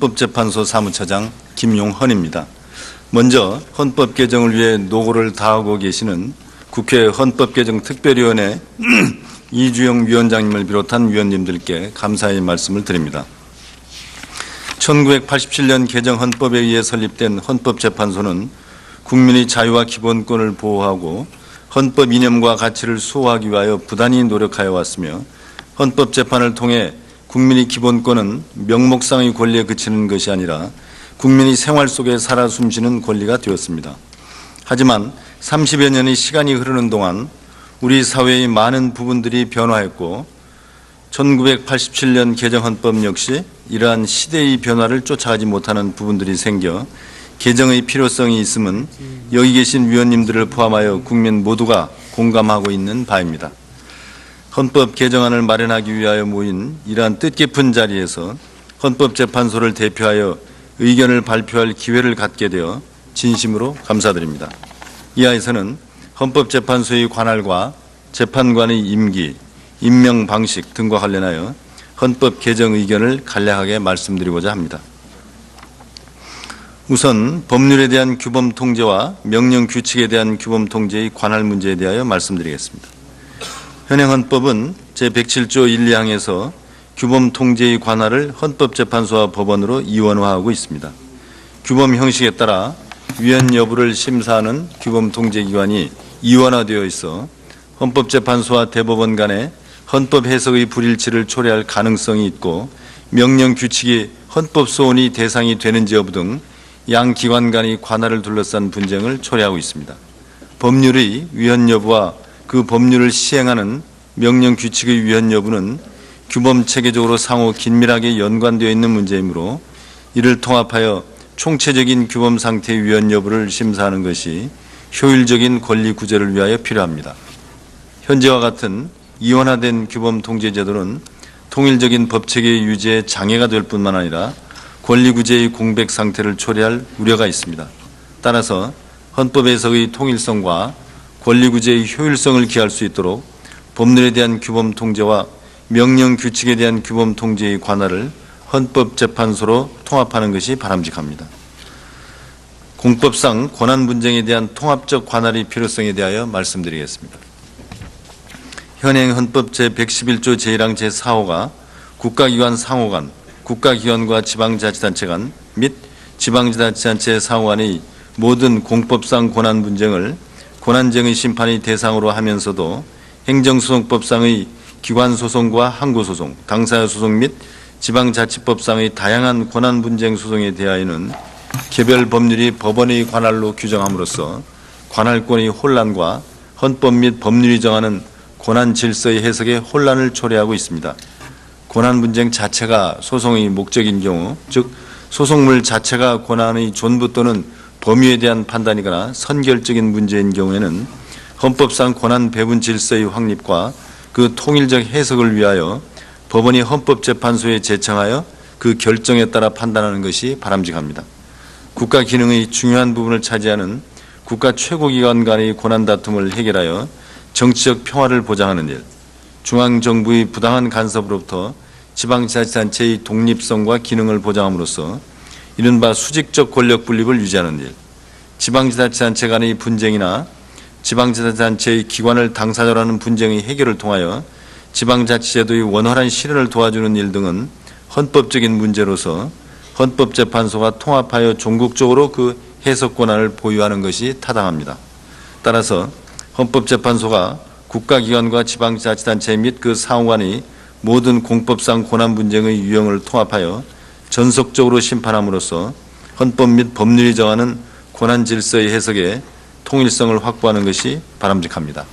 헌법재판소 사무처장 김용헌입니다. 먼저 헌법 개정을 위해 노고를 다하고 계시는 국회 헌법개정특별위원회 이주영 위원장님을 비롯한 위원님들께 감사의 말씀을 드립니다. 1987년 개정 헌법에 의해 설립된 헌법재판소는 국민의 자유와 기본권을 보호하고 헌법 이념과 가치를 수호하기 위하여 부단히 노력하여 왔으며 헌법재판을 통해 국민의 기본권은 명목상의 권리에 그치는 것이 아니라 국민의 생활 속에 살아 숨쉬는 권리가 되었습니다. 하지만 30여 년의 시간이 흐르는 동안 우리 사회의 많은 부분들이 변화했고 1987년 개정 헌법 역시 이러한 시대의 변화를 쫓아가지 못하는 부분들이 생겨 개정의 필요성이 있음은 여기 계신 위원님들을 포함하여 국민 모두가 공감하고 있는 바입니다. 헌법 개정안을 마련하기 위하여 모인 이러한 뜻깊은 자리에서 헌법재판소를 대표하여 의견을 발표할 기회를 갖게 되어 진심으로 감사드립니다. 이하에서는 헌법재판소의 관할과 재판관의 임기, 임명 방식 등과 관련하여 헌법 개정 의견을 간략하게 말씀드리고자 합니다. 우선 법률에 대한 규범 통제와 명령 규칙에 대한 규범 통제의 관할 문제에 대하여 말씀드리겠습니다. 현행 헌법은 제107조 1, 2항에서 규범 통제의 관할을 헌법재판소와 법원으로 이원화하고 있습니다. 규범 형식에 따라 위헌 여부를 심사하는 규범 통제기관이 이원화되어 있어 헌법재판소와 대법원 간에 헌법 해석의 불일치를 초래할 가능성이 있고 명령 규칙이 헌법 소원이 대상이 되는지 여부 등 양 기관 간의 관할을 둘러싼 분쟁을 초래하고 있습니다. 법률의 위헌 여부와 그 법률을 시행하는 명령 규칙의 위헌 여부는 규범 체계적으로 상호 긴밀하게 연관되어 있는 문제이므로 이를 통합하여 총체적인 규범 상태의 위헌 여부를 심사하는 것이 효율적인 권리 구제를 위하여 필요합니다. 현재와 같은 이원화된 규범 통제 제도는 통일적인 법체계의 유지에 장애가 될 뿐만 아니라 권리 구제의 공백 상태를 초래할 우려가 있습니다. 따라서 헌법 해석의 통일성과 권리 구제의 효율성을 기할 수 있도록 법률에 대한 규범 통제와 명령 규칙에 대한 규범 통제의 관할을 헌법재판소로 통합하는 것이 바람직합니다. 공법상 권한 분쟁에 대한 통합적 관할의 필요성에 대하여 말씀드리겠습니다. 현행 헌법 제111조 제1항 제4호가 국가기관 상호 간, 국가기관과 지방자치단체 간 및 지방자치단체 상호 간의 모든 공법상 권한 분쟁을 권한쟁의 심판의 대상으로 하면서도 행정소송법상의 기관소송과 항고소송, 당사자소송 및 지방자치법상의 다양한 권한분쟁 소송에 대하여는 개별 법률이 법원의 관할로 규정함으로써 관할권의 혼란과 헌법 및 법률이 정하는 권한 질서의 해석에 혼란을 초래하고 있습니다. 권한 분쟁 자체가 소송의 목적인 경우, 즉 소송물 자체가 권한의 존부 또는 범위에 대한 판단이거나 선결적인 문제인 경우에는 헌법상 권한 배분 질서의 확립과 그 통일적 해석을 위하여 법원이 헌법재판소에 제청하여 그 결정에 따라 판단하는 것이 바람직합니다. 국가 기능의 중요한 부분을 차지하는 국가 최고기관 간의 권한 다툼을 해결하여 정치적 평화를 보장하는 일, 중앙정부의 부당한 간섭으로부터 지방자치단체의 독립성과 기능을 보장함으로써 이른바 수직적 권력 분립을 유지하는 일, 지방자치단체 간의 분쟁이나 지방자치단체의 기관을 당사자로 하는 분쟁의 해결을 통하여 지방자치제도의 원활한 실현을 도와주는 일 등은 헌법적인 문제로서 헌법재판소가 통합하여 종국적으로 그 해석 권한을 보유하는 것이 타당합니다. 따라서 헌법재판소가 국가기관과 지방자치단체 및 그 상호간의 모든 공법상 권한 분쟁의 유형을 통합하여 전속적으로 심판함으로써 헌법 및 법률이 정하는 권한 질서의 해석에 통일성을 확보하는 것이 바람직합니다.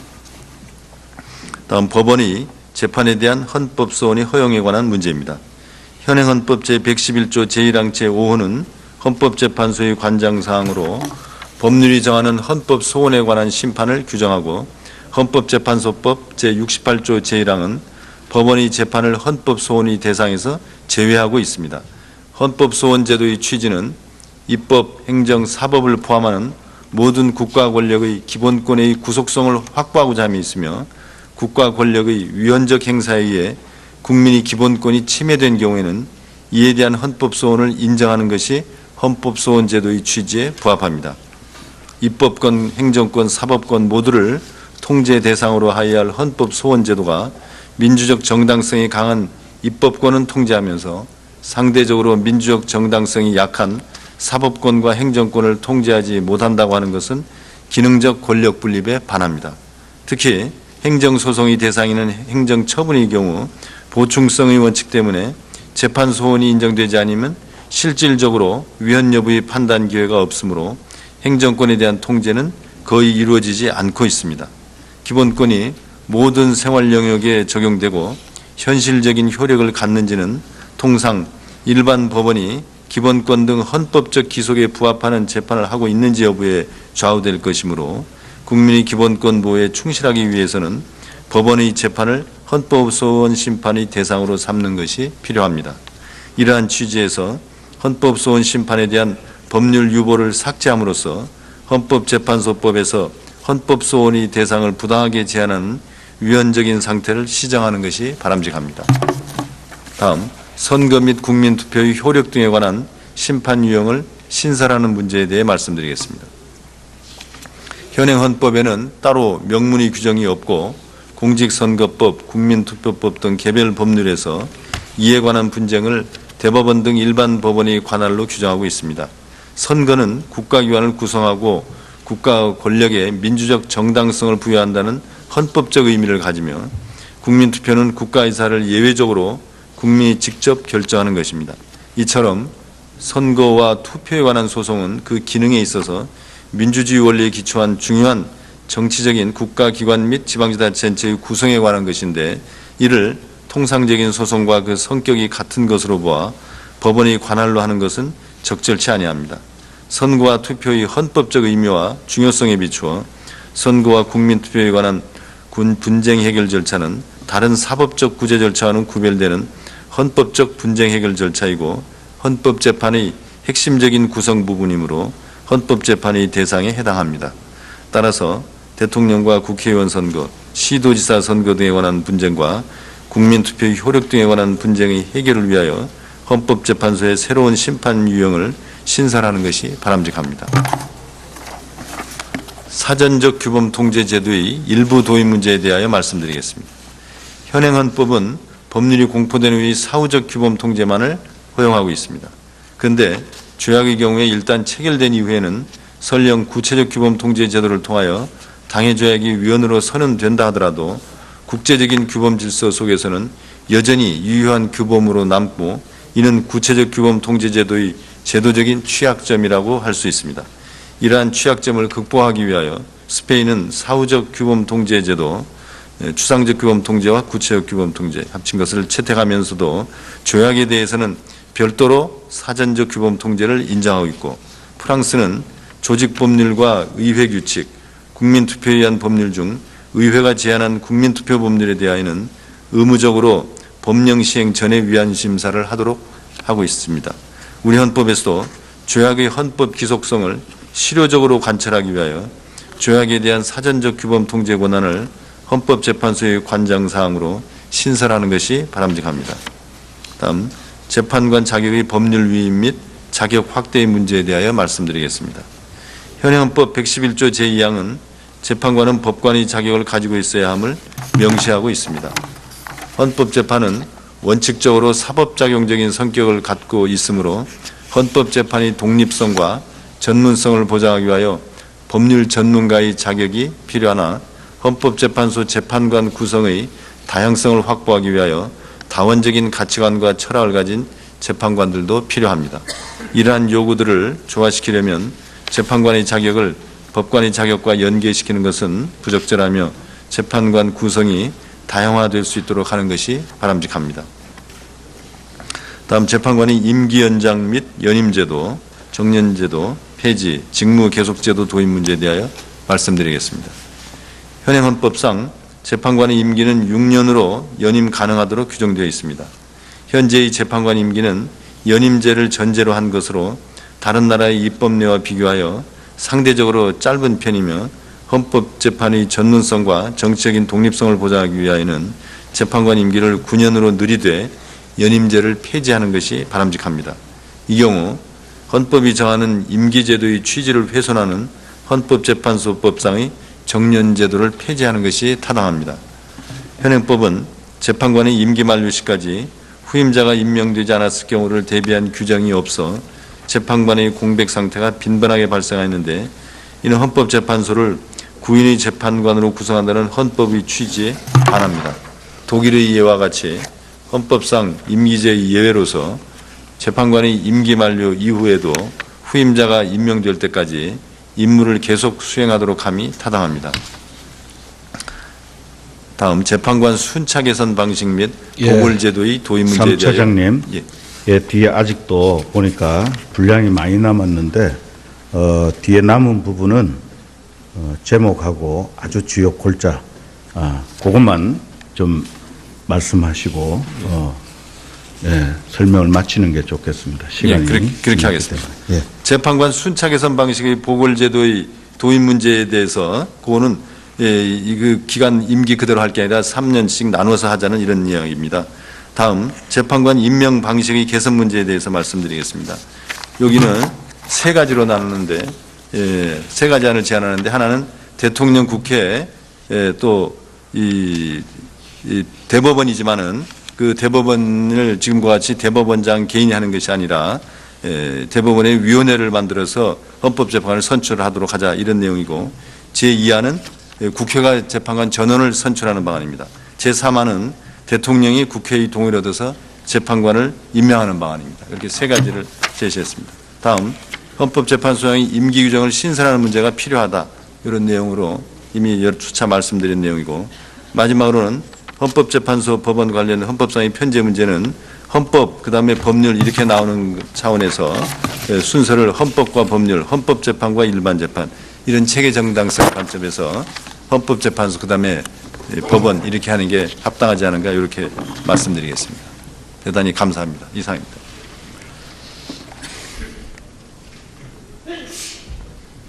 다음 법원이 재판에 대한 헌법 소원의 허용에 관한 문제입니다. 현행 헌법 제111조 제1항 제5호는 헌법재판소의 관장사항으로 법률이 정하는 헌법 소원에 관한 심판을 규정하고 헌법재판소법 제68조 제1항은 법원의 재판을 헌법 소원의 대상에서 제외하고 있습니다. 헌법 소원 제도의 취지는 입법, 행정, 사법을 포함하는 모든 국가 권력의 기본권의 구속성을 확보하고자 함이 있으며 국가 권력의 위헌적 행사에 의해 국민의 기본권이 침해된 경우에는 이에 대한 헌법소원을 인정하는 것이 헌법소원제도의 취지에 부합합니다. 입법권, 행정권, 사법권 모두를 통제 대상으로 하여야 할 헌법소원제도가 민주적 정당성이 강한 입법권은 통제하면서 상대적으로 민주적 정당성이 약한 사법권과 행정권을 통제하지 못한다고 하는 것은 기능적 권력 분립에 반합니다. 특히 행정소송의 대상이 있는 행정처분의 경우 보충성의 원칙 때문에 재판 소원이 인정되지 않으면 실질적으로 위헌 여부의 판단 기회가 없으므로 행정권에 대한 통제는 거의 이루어지지 않고 있습니다. 기본권이 모든 생활 영역에 적용되고 현실적인 효력을 갖는지는 통상 일반 법원이 기본권 등 헌법적 기속에 부합하는 재판을 하고 있는지 여부에 좌우될 것이므로 국민의 기본권 보호에 충실하기 위해서는 법원의 재판을 헌법소원 심판의 대상으로 삼는 것이 필요합니다. 이러한 취지에서 헌법소원 심판에 대한 법률 유보를 삭제함으로써 헌법재판소법에서 헌법소원의 대상을 부당하게 제한하는 위헌적인 상태를 시정하는 것이 바람직합니다. 다음, 선거 및 국민투표의 효력 등에 관한 심판 유형을 신설하는 문제에 대해 말씀드리겠습니다. 현행 헌법에는 따로 명문의 규정이 없고 공직선거법, 국민투표법 등 개별 법률에서 이에 관한 분쟁을 대법원 등 일반 법원의 관할로 규정하고 있습니다. 선거는 국가기관을 구성하고 국가 권력에 민주적 정당성을 부여한다는 헌법적 의미를 가지며 국민투표는 국가의사를 예외적으로 국민이 직접 결정하는 것입니다. 이처럼 선거와 투표에 관한 소송은 그 기능에 있어서 민주주의 원리에 기초한 중요한 정치적인 국가기관 및 지방자치단체의 구성에 관한 것인데 이를 통상적인 소송과 그 성격이 같은 것으로 보아 법원의 관할로 하는 것은 적절치 아니합니다. 선거와 투표의 헌법적 의미와 중요성에 비추어 선거와 국민투표에 관한 분쟁 해결 절차는 다른 사법적 구제 절차와는 구별되는 헌법적 분쟁 해결 절차이고 헌법재판의 핵심적인 구성 부분이므로 헌법재판의 대상에 해당합니다. 따라서 대통령과 국회의원 선거, 시도지사 선거 등에 관한 분쟁과 국민투표의 효력 등에 관한 분쟁의 해결을 위하여 헌법재판소의 새로운 심판 유형을 신설하는 것이 바람직합니다. 사전적 규범 통제 제도의 일부 도입 문제에 대하여 말씀드리겠습니다. 현행 헌법은 법률이 공포된 후의 사후적 규범 통제만을 허용하고 있습니다. 그런데 조약의 경우에 일단 체결된 이후에는 설령 구체적 규범 통제 제도를 통하여 당해 조약이 위헌으로 선언된다 하더라도 국제적인 규범 질서 속에서는 여전히 유효한 규범으로 남고 이는 구체적 규범 통제 제도의 제도적인 취약점이라고 할 수 있습니다. 이러한 취약점을 극복하기 위하여 스페인은 사후적 규범 통제 제도, 추상적 규범 통제와 구체적 규범 통제 합친 것을 채택하면서도 조약에 대해서는 별도로 사전적 규범 통제를 인정하고 있고 프랑스는 조직 법률과 의회 규칙, 국민투표에 의한 법률 중 의회가 제안한 국민투표 법률에 대하여는 의무적으로 법령 시행 전에 위헌 심사를 하도록 하고 있습니다. 우리 헌법에서도 조약의 헌법 기속성을 실효적으로 관철하기 위하여 조약에 대한 사전적 규범 통제 권한을 헌법재판소의 관장사항으로 신설하는 것이 바람직합니다. 다음, 재판관 자격의 법률 위임 및 자격 확대의 문제에 대하여 말씀드리겠습니다. 현행 헌법 111조 제2항은 재판관은 법관의 자격을 가지고 있어야 함을 명시하고 있습니다. 헌법재판은 원칙적으로 사법작용적인 성격을 갖고 있으므로 헌법재판의 독립성과 전문성을 보장하기 위하여 법률 전문가의 자격이 필요하나 헌법재판소 재판관 구성의 다양성을 확보하기 위하여 다원적인 가치관과 철학을 가진 재판관들도 필요합니다. 이러한 요구들을 조화시키려면 재판관의 자격을 법관의 자격과 연계시키는 것은 부적절하며 재판관 구성이 다양화될 수 있도록 하는 것이 바람직합니다. 다음, 재판관의 임기 연장 및 연임제도, 정년제도, 폐지, 직무 계속제도 도입 문제에 대하여 말씀드리겠습니다. 현행 헌법상 재판관의 임기는 6년으로 연임 가능하도록 규정되어 있습니다. 현재의 재판관 임기는 연임제를 전제로 한 것으로 다른 나라의 입법례와 비교하여 상대적으로 짧은 편이며 헌법재판의 전문성과 정치적인 독립성을 보장하기 위하여는 재판관 임기를 9년으로 늘리되 연임제를 폐지하는 것이 바람직합니다. 이 경우 헌법이 정하는 임기제도의 취지를 훼손하는 헌법재판소법상의 정년제도를 폐지하는 것이 타당합니다. 현행법은 재판관의 임기 만료 시까지 후임자가 임명되지 않았을 경우를 대비한 규정이 없어 재판관의 공백 상태가 빈번하게 발생하였는데, 이는 헌법재판소를 구인의 재판관으로 구성한다는 헌법의 취지에 반합니다. 독일의 예와 같이 헌법상 임기제의 예외로서 재판관의 임기 만료 이후에도 후임자가 임명될 때까지 임무를 계속 수행하도록 함이 타당합니다. 다음 재판관 순차 개선 방식 및 보궐제도의 도입 문제에 대하여. 3차장님, 뒤에 아직도 보니까 분량이 많이 남았는데 뒤에 남은 부분은 제목하고 아주 주요 골자 그것만 좀 말씀하시고 설명을 마치는 게 좋겠습니다. 시간이 그렇게 하겠습니다. 예. 재판관 순차 개선 방식의 보궐제도의 도입 문제에 대해서 그거는 그 기간 임기 그대로 할 게 아니라 3년씩 나눠서 하자는 이런 이야기입니다. 다음 재판관 임명 방식의 개선 문제에 대해서 말씀드리겠습니다. 여기는 세 가지로 나누는데 세 가지 안을 제안하는데, 하나는 대통령 국회 또 이 대법원이지만은 그 대법원을 지금과 같이 대법원장 개인이 하는 것이 아니라 대법원의 위원회를 만들어서 헌법재판관을 선출하도록 하자, 이런 내용이고, 제2안은 국회가 재판관 전원을 선출하는 방안입니다. 제3안은 대통령이 국회의 동의를 얻어서 재판관을 임명하는 방안입니다. 이렇게 세 가지를 제시했습니다. 다음 헌법재판소의 임기 규정을 신설하는 문제가 필요하다, 이런 내용으로 이미 여러 차례 말씀드린 내용이고, 마지막으로는 헌법재판소 법원 관련 헌법상의 편제 문제는 헌법 그다음에 법률 이렇게 나오는 차원에서 순서를 헌법과 법률, 헌법재판과 일반재판, 이런 체계 정당성 관점에서 헌법재판소 그다음에 법원 이렇게 하는 게 합당하지 않은가, 이렇게 말씀드리겠습니다. 대단히 감사합니다. 이상입니다.